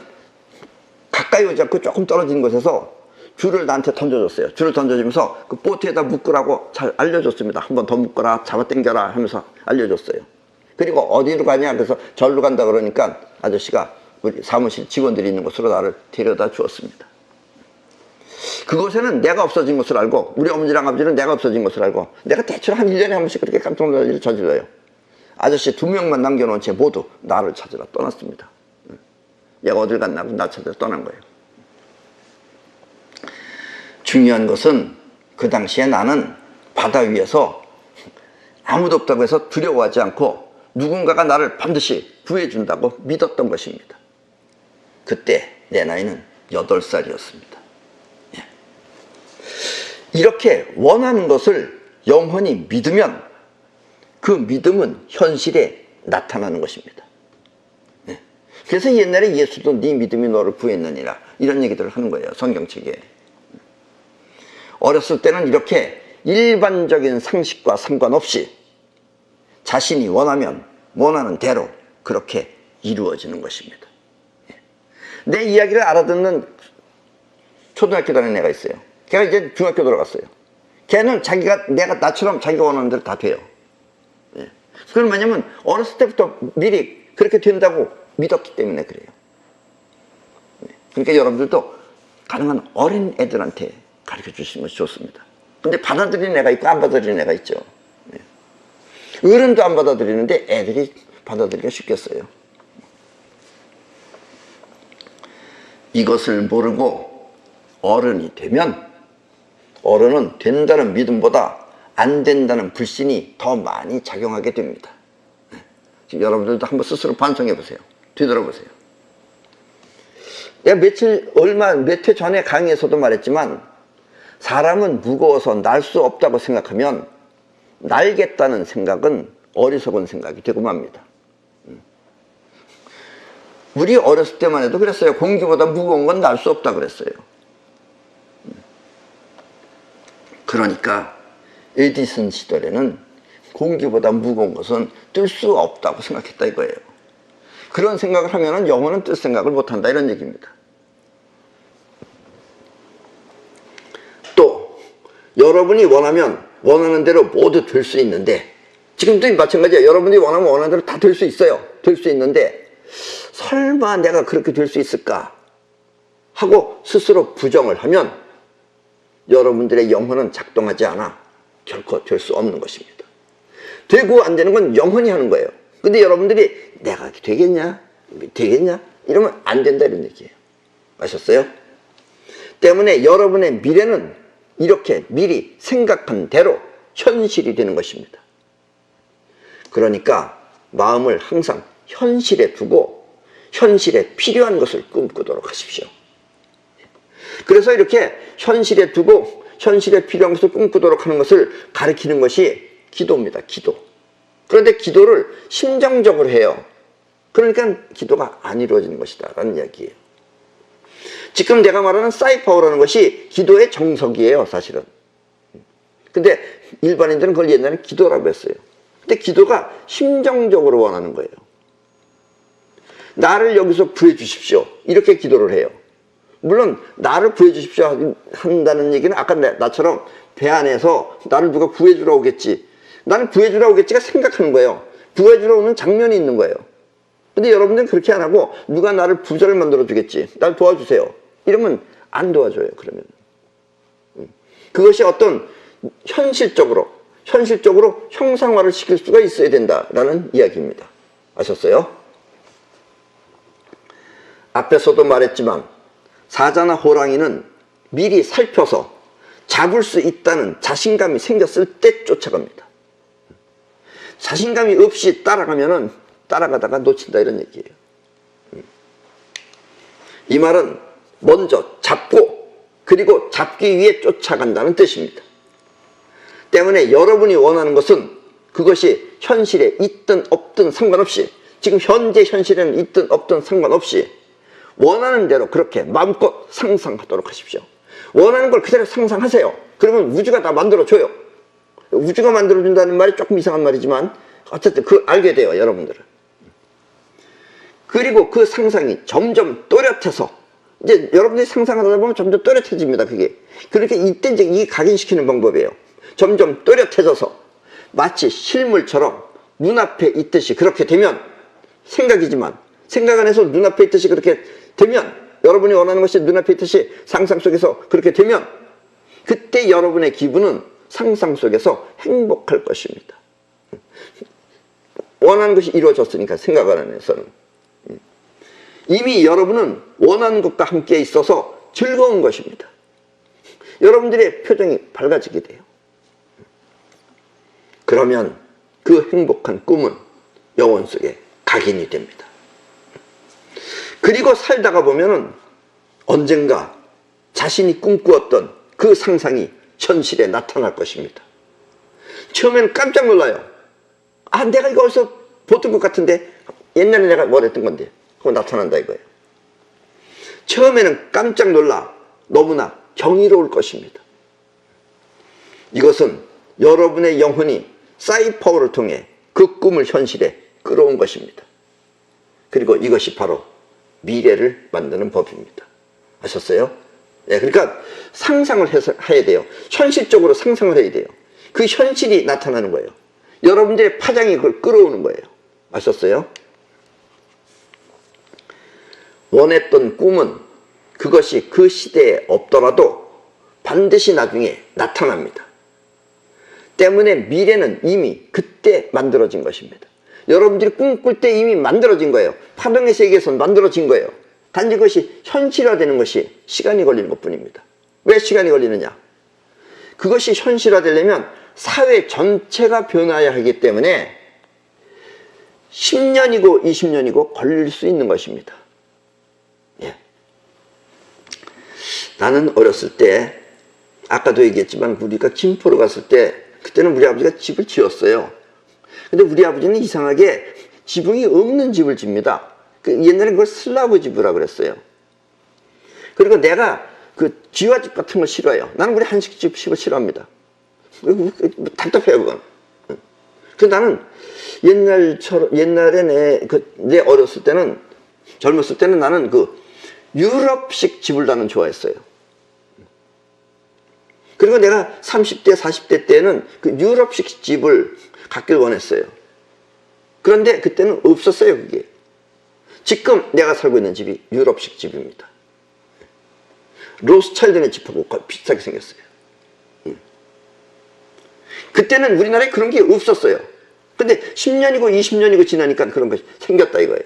A: 가까이 오지 않고 조금 떨어진 곳에서 줄을 나한테 던져줬어요. 줄을 던져주면서 그 보트에다 묶으라고 잘 알려줬습니다. 한 번 더 묶어라, 잡아당겨라 하면서 알려줬어요. 그리고 어디로 가냐 그래서 절로 간다 그러니까 아저씨가 우리 사무실 직원들이 있는 곳으로 나를 데려다 주었습니다. 그곳에는 내가 없어진 것을 알고 우리 어머니랑 아버지는 내가 없어진 것을 알고 내가 대충 한 1년에 한 번씩 그렇게 깜짝 놀랄 일을 저질러요. 아저씨 2명만 남겨놓은 채 모두 나를 찾으러 떠났습니다. 얘가 어딜 갔나고 나 찾으러 떠난 거예요. 중요한 것은 그 당시에 나는 바다 위에서 아무도 없다고 해서 두려워하지 않고 누군가가 나를 반드시 구해준다고 믿었던 것입니다. 그때 내 나이는 8살이었습니다. 이렇게 원하는 것을 영원히 믿으면 그 믿음은 현실에 나타나는 것입니다. 그래서 옛날에 예수도 네 믿음이 너를 구했느니라 이런 얘기들을 하는 거예요. 성경책에. 어렸을 때는 이렇게 일반적인 상식과 상관없이 자신이 원하면 원하는 대로 그렇게 이루어지는 것입니다. 내 이야기를 알아듣는 초등학교 다니는 애가 있어요. 걔가 이제 중학교 들어갔어요. 걔는 내가 나처럼 자기가 원하는 대로 다 돼요. 그건 뭐냐면 어렸을 때부터 미리 그렇게 된다고 믿었기 때문에 그래요. 그러니까 여러분들도 가능한 어린 애들한테 가르쳐 주시는 것이 좋습니다. 근데 받아들이는 애가 있고 안 받아들이는 애가 있죠. 어른도 안 받아들이는데 애들이 받아들이기가 쉽겠어요. 이것을 모르고 어른이 되면 어른은 된다는 믿음보다 안 된다는 불신이 더 많이 작용하게 됩니다. 지금 여러분들도 한번 스스로 반성해 보세요. 뒤돌아보세요. 내가 몇 회 전에 강의에서도 말했지만 사람은 무거워서 날 수 없다고 생각하면 날겠다는 생각은 어리석은 생각이 되고 맙니다. 우리 어렸을 때만 해도 그랬어요. 공기보다 무거운 건 날 수 없다 그랬어요. 그러니까 에디슨 시절에는 공기보다 무거운 것은 뜰 수 없다고 생각했다 이거예요. 그런 생각을 하면은 영혼은 뜰 생각을 못한다 이런 얘기입니다. 또 여러분이 원하면 원하는 대로 모두 될 수 있는데 지금도 마찬가지예요. 여러분이 원하면 원하는 대로 다 될 수 있어요. 될 수 있는데 설마 내가 그렇게 될 수 있을까 하고 스스로 부정을 하면 여러분들의 영혼은 작동하지 않아 결코 될 수 없는 것입니다. 되고 안 되는 건 영혼이 하는 거예요. 근데 여러분들이 내가 되겠냐? 이러면 안 된다 이런 얘기예요. 아셨어요? 때문에 여러분의 미래는 이렇게 미리 생각한 대로 현실이 되는 것입니다. 그러니까 마음을 항상 현실에 두고 현실에 필요한 것을 꿈꾸도록 하십시오. 그래서 이렇게 현실에 두고 현실에 필요한 것을 꿈꾸도록 하는 것을 가리키는 것이 기도입니다. 기도. 그런데 기도를 심정적으로 해요. 그러니까 기도가 안 이루어지는 것이다 라는 이야기예요. 지금 내가 말하는 사이파워라는 것이 기도의 정석이에요. 사실은. 근데 일반인들은 그걸 옛날에 기도라고 했어요. 근데 기도가 심정적으로 원하는 거예요. 나를 여기서 구해주십시오. 이렇게 기도를 해요. 물론 나를 구해주십시오 한다는 얘기는 아까 나처럼 배 안에서 나를 누가 구해주러 오겠지. 나는 구해주러 오겠지가 생각하는 거예요. 구해주러 오는 장면이 있는 거예요. 근데 여러분들은 그렇게 안 하고 누가 나를 부자를 만들어 주겠지. 날 도와주세요. 이러면 안 도와줘요. 그러면. 그것이 어떤 현실적으로 형상화를 시킬 수가 있어야 된다라는 이야기입니다. 아셨어요? 앞에서도 말했지만 사자나 호랑이는 미리 살펴서 잡을 수 있다는 자신감이 생겼을 때 쫓아갑니다. 자신감이 없이 따라가면은 따라가다가 놓친다 이런 얘기예요. 이 말은 먼저 잡고 그리고 잡기 위해 쫓아간다는 뜻입니다. 때문에 여러분이 원하는 것은 그것이 현실에 있든 없든 상관없이, 지금 현재 현실에는 있든 없든 상관없이 원하는 대로 그렇게 마음껏 상상하도록 하십시오. 원하는 걸 그대로 상상하세요. 그러면 우주가 다 만들어줘요. 우주가 만들어준다는 말이 조금 이상한 말이지만 어쨌든 알게 돼요, 여러분들은. 그리고 그 상상이 점점 또렷해서, 이제 여러분들이 상상하다 보면 점점 또렷해집니다, 그게. 그렇게 이때 이제 이게 각인시키는 방법이에요. 점점 또렷해져서 마치 실물처럼 눈앞에 있듯이 그렇게 되면, 생각이지만 생각 안에서 눈앞에 있듯이 그렇게 되면, 여러분이 원하는 것이 눈앞에 있듯이 상상 속에서 그렇게 되면, 그때 여러분의 기분은 상상 속에서 행복할 것입니다. 원하는 것이 이루어졌으니까, 생각 안에서는. 이미 여러분은 원하는 것과 함께 있어서 즐거운 것입니다. 여러분들의 표정이 밝아지게 돼요. 그러면 그 행복한 꿈은 영혼 속에 각인이 됩니다. 그리고 살다가 보면은 언젠가 자신이 꿈꾸었던 그 상상이 현실에 나타날 것입니다. 처음에는 깜짝 놀라요. 아, 내가 이거 어디서 보던 것 같은데, 옛날에 내가 뭘 했던 건데, 그거 나타난다 이거예요. 처음에는 깜짝 놀라 너무나 경이로울 것입니다. 이것은 여러분의 영혼이 사이파워를 통해 그 꿈을 현실에 끌어온 것입니다. 그리고 이것이 바로 미래를 만드는 법입니다. 아셨어요? 네, 그러니까 상상을 해야 돼요. 현실적으로 상상을 해야 돼요. 그 현실이 나타나는 거예요. 여러분들의 파장이 그걸 끌어오는 거예요. 아셨어요? 원했던 꿈은 그것이 그 시대에 없더라도 반드시 나중에 나타납니다. 때문에 미래는 이미 그때 만들어진 것입니다. 여러분들이 꿈꿀 때 이미 만들어진 거예요. 파동의 세계에서는 만들어진 거예요. 단지 그것이 현실화되는 것이 시간이 걸리는 것뿐입니다. 왜 시간이 걸리느냐? 그것이 현실화되려면 사회 전체가 변화해야 하기 때문에 10년이고 20년이고 걸릴 수 있는 것입니다. 예. 나는 어렸을 때, 아까도 얘기했지만 우리가 김포로 갔을 때, 그때는 우리 아버지가 집을 지었어요. 근데 우리 아버지는 이상하게 지붕이 없는 집을 집니다. 옛날에 그걸 슬라브 집이라고 그랬어요. 그리고 내가 그 지화집 같은 걸 싫어해요. 나는 우리 한식집을 싫어합니다. 답답해요, 그건. 그래서 나는 옛날에 내 어렸을 때는, 젊었을 때는 나는 그 유럽식 집을 나는 좋아했어요. 그리고 내가 30대, 40대 때는 그 유럽식 집을 갖길 원했어요. 그런데 그때는 없었어요, 그게. 지금 내가 살고 있는 집이 유럽식 집입니다. 로스차일드네 집하고 비슷하게 생겼어요. 그때는 우리나라에 그런 게 없었어요. 근데 10년이고 20년이고 지나니까 그런 것이 생겼다 이거예요.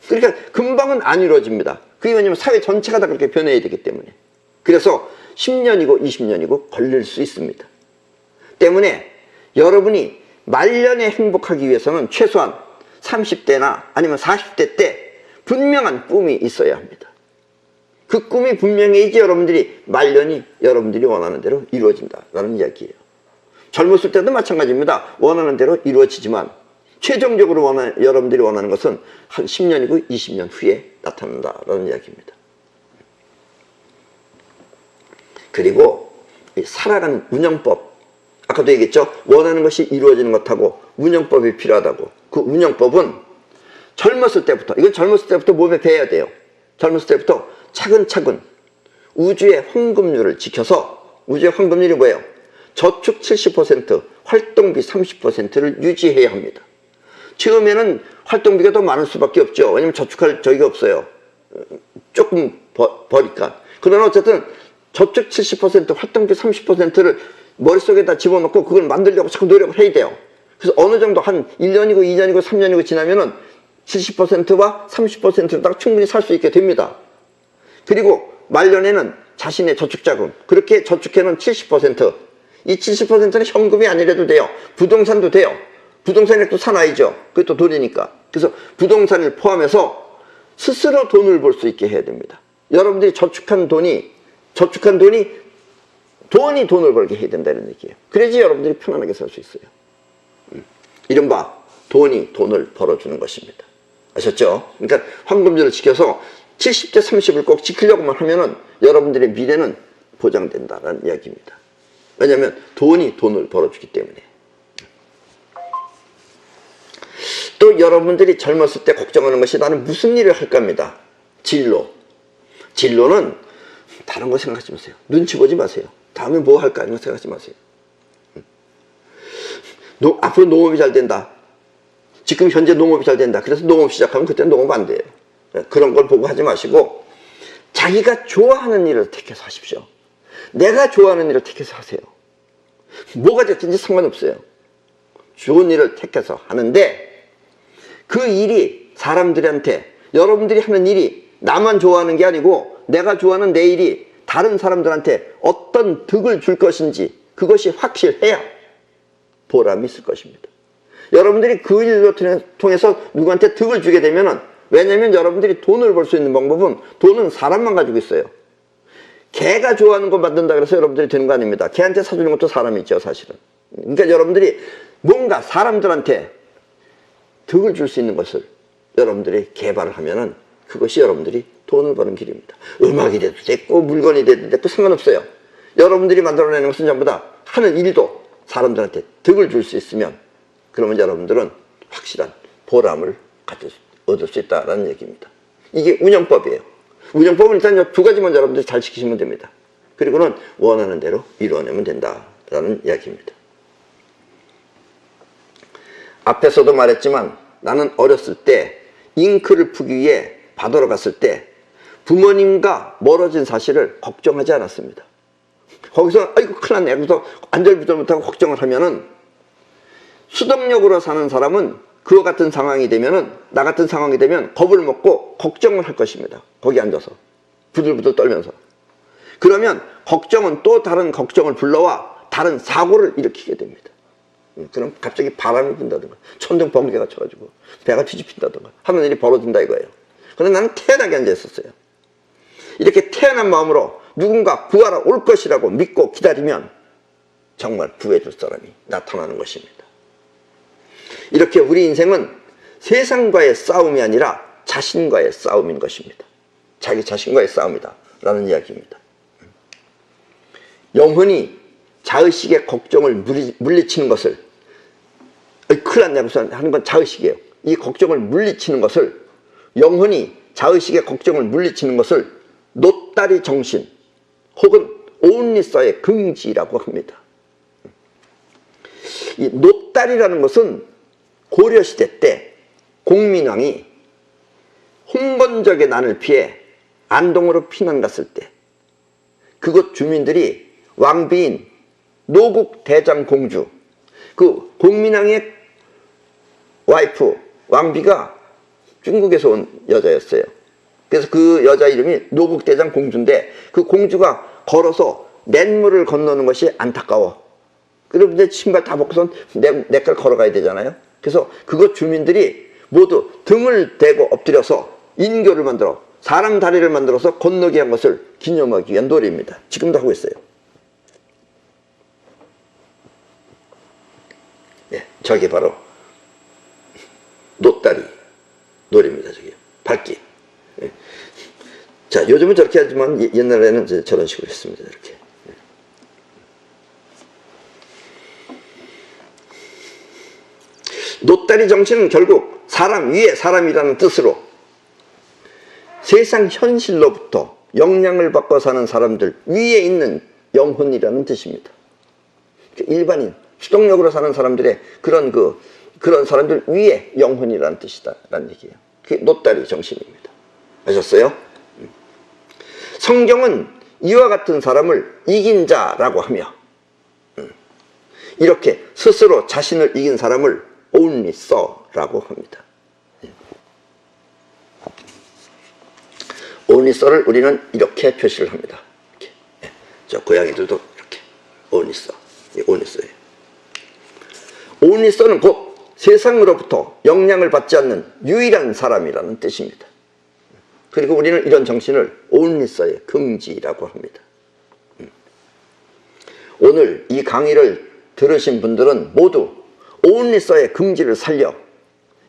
A: 그러니까 금방은 안 이루어집니다. 그게 왜냐면 사회 전체가 다 그렇게 변해야 되기 때문에. 그래서 10년이고 20년이고 걸릴 수 있습니다. 때문에 여러분이 말년에 행복하기 위해서는 최소한 30대나 아니면 40대 때 분명한 꿈이 있어야 합니다. 그 꿈이 분명해야지 여러분들이 말년이 여러분들이 원하는 대로 이루어진다라는 이야기예요. 젊었을 때도 마찬가지입니다. 원하는 대로 이루어지지만 최종적으로 여러분들이 원하는 것은 한 10년이고 20년 후에 나타난다라는 이야기입니다. 그리고 살아가는 운영법, 아까도 얘기했죠. 원하는 것이 이루어지는 것하고 운영법이 필요하다고. 그 운영법은 젊었을 때부터, 이건 젊었을 때부터 몸에 배야 돼요. 젊었을 때부터 차근차근 우주의 황금률을 지켜서, 우주의 황금률이 뭐예요? 저축 70%, 활동비 30%를 유지해야 합니다. 처음에는 활동비가 더 많을 수밖에 없죠. 왜냐면 저축할 저기가 없어요. 조금 버니까. 그러나 어쨌든 저축 70%, 활동비 30%를 머릿속에다 집어넣고 그걸 만들려고 자꾸 노력을 해야 돼요. 그래서 어느 정도 한 1년이고 2년이고 3년이고 지나면은 70%와 30%로 딱 충분히 살 수 있게 됩니다. 그리고 말년에는 자신의 저축자금, 그렇게 저축해놓은 70%, 이 70%는 현금이 아니라도 돼요. 부동산도 돼요. 부동산에 또 사놔야죠. 그것도 돈이니까. 그래서 부동산을 포함해서 스스로 돈을 벌 수 있게 해야 됩니다. 여러분들이 저축한 돈이 돈이 돈을 벌게 해야 된다는 얘기예요. 그래야지 여러분들이 편안하게 살 수 있어요. 이른바 돈이 돈을 벌어주는 것입니다. 아셨죠? 그러니까 황금줄을 지켜서 70대 30을 꼭 지키려고만 하면은 여러분들의 미래는 보장된다는 이야기입니다. 왜냐하면 돈이 돈을 벌어주기 때문에. 또 여러분들이 젊었을 때 걱정하는 것이 나는 무슨 일을 할까입니다. 진로. 진로는 다른 거 생각하지 마세요. 눈치 보지 마세요. 다음에 뭐 할까 이런 거 생각하지 마세요. 앞으로 농업이 잘 된다. 지금 현재 농업이 잘 된다. 그래서 농업 시작하면 그때는 농업 안 돼요. 그런 걸 보고 하지 마시고 자기가 좋아하는 일을 택해서 하십시오. 내가 좋아하는 일을 택해서 하세요. 뭐가 됐든지 상관없어요. 좋은 일을 택해서 하는데 그 일이 사람들한테 여러분들이 하는 일이 나만 좋아하는 게 아니고 내가 좋아하는 내 일이 다른 사람들한테 어떤 득을 줄 것인지 그것이 확실해야 보람이 있을 것입니다. 여러분들이 그 일로 통해서 누구한테 득을 주게 되면은 왜냐면 여러분들이 돈을 벌 수 있는 방법은 돈은 사람만 가지고 있어요. 개가 좋아하는 거 만든다 그래서 여러분들이 되는 거 아닙니다. 개한테 사주는 것도 사람이죠, 사실은. 그러니까 여러분들이 뭔가 사람들한테 득을 줄 수 있는 것을 여러분들이 개발을 하면은 그것이 여러분들이 돈을 버는 길입니다. 음악이 돼도 됐고 물건이 돼도 됐고 상관없어요. 여러분들이 만들어내는 것은 전부 다 하는 일도 사람들한테 득을 줄 수 있으면 그러면 여러분들은 확실한 보람을 얻을 수 있다는 얘기입니다. 이게 운영법이에요. 운영법은 일단 두 가지만 여러분들이 잘 지키시면 됩니다. 그리고는 원하는 대로 이루어내면 된다라는 이야기입니다. 앞에서도 말했지만 나는 어렸을 때 잉크를 푸기 위해 바다로 갔을 때 부모님과 멀어진 사실을 걱정하지 않았습니다. 거기서 아이고 큰일 났네. 그래서 안절부절 못하고 걱정을 하면은 수동력으로 사는 사람은 그와 같은 상황이 되면은 나 같은 상황이 되면 겁을 먹고 걱정을 할 것입니다. 거기 앉아서 부들부들 떨면서. 그러면 걱정은 또 다른 걱정을 불러와 다른 사고를 일으키게 됩니다. 그럼 갑자기 바람이 분다든가 천둥 번개가 쳐가지고 배가 뒤집힌다든가 하는 일이 벌어진다 이거예요. 그런데 나는 태연하게 앉아 있었어요. 이렇게 태연한 마음으로 누군가 구하러 올 것이라고 믿고 기다리면 정말 구해줄 사람이 나타나는 것입니다. 이렇게 우리 인생은 세상과의 싸움이 아니라 자신과의 싸움인 것입니다. 자기 자신과의 싸움이다 라는 이야기입니다. 영혼이 자의식의 걱정을 물리치는 것을 큰일 났냐고 하는 건 자의식이에요. 이 걱정을 물리치는 것을 영혼이 자의식의 걱정을 물리치는 것을 노따리 정신 혹은 온리서의 긍지라고 합니다. 이 노따리라는 것은 고려시대 때 공민왕이 홍건적의 난을 피해 안동으로 피난 갔을 때 그곳 주민들이 왕비인 노국대장공주 그 공민왕의 와이프 왕비가 중국에서 온 여자였어요. 그래서 그 여자 이름이 노국대장공주인데 그 공주가 걸어서 냇물을 건너는 것이 안타까워. 그럼 이제 신발 다 벗고선 내 걸 걸어가야 되잖아요. 그래서 그곳 주민들이 모두 등을 대고 엎드려서 인교를 만들어 사람 다리를 만들어서 건너게 한 것을 기념하기 위한 놀이입니다. 지금도 하고 있어요. 네, 저게 바로 노따리 놀이입니다. 저기 밟기. 네. 자, 요즘은 저렇게 하지만 옛날에는 이제 저런 식으로 했습니다. 이렇게. 노따리 정신은 결국 사람 위에 사람이라는 뜻으로 세상 현실로부터 영향을 받고 사는 사람들 위에 있는 영혼이라는 뜻입니다. 일반인, 수동력으로 사는 사람들의 그런 사람들 위에 영혼이라는 뜻이다라는 얘기예요. 그게 노따리 정신입니다. 아셨어요? 성경은 이와 같은 사람을 이긴 자라고 하며 이렇게 스스로 자신을 이긴 사람을 only saw라고 합니다. only saw를 우리는 이렇게 표시를 합니다. 이렇게. 저 고양이들도 이렇게 only saw, only saw예요. only saw는 곧 세상으로부터 영향을 받지 않는 유일한 사람이라는 뜻입니다. 그리고 우리는 이런 정신을 only saw의 긍지라고 합니다. 오늘 이 강의를 들으신 분들은 모두 온리서의 긍지를 살려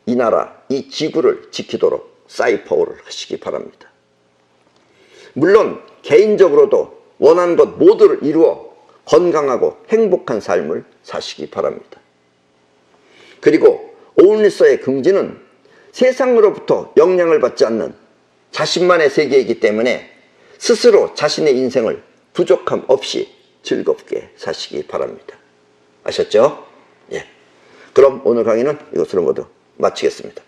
A: 이 나라, 이 지구를 지키도록 사이퍼를 하시기 바랍니다. 물론 개인적으로도 원하는 것 모두를 이루어 건강하고 행복한 삶을 사시기 바랍니다. 그리고 온리서의 긍지는 세상으로부터 영향을 받지 않는 자신만의 세계이기 때문에 스스로 자신의 인생을 부족함 없이 즐겁게 사시기 바랍니다. 아셨죠? 예. 그럼 오늘 강의는 이것으로 모두 마치겠습니다.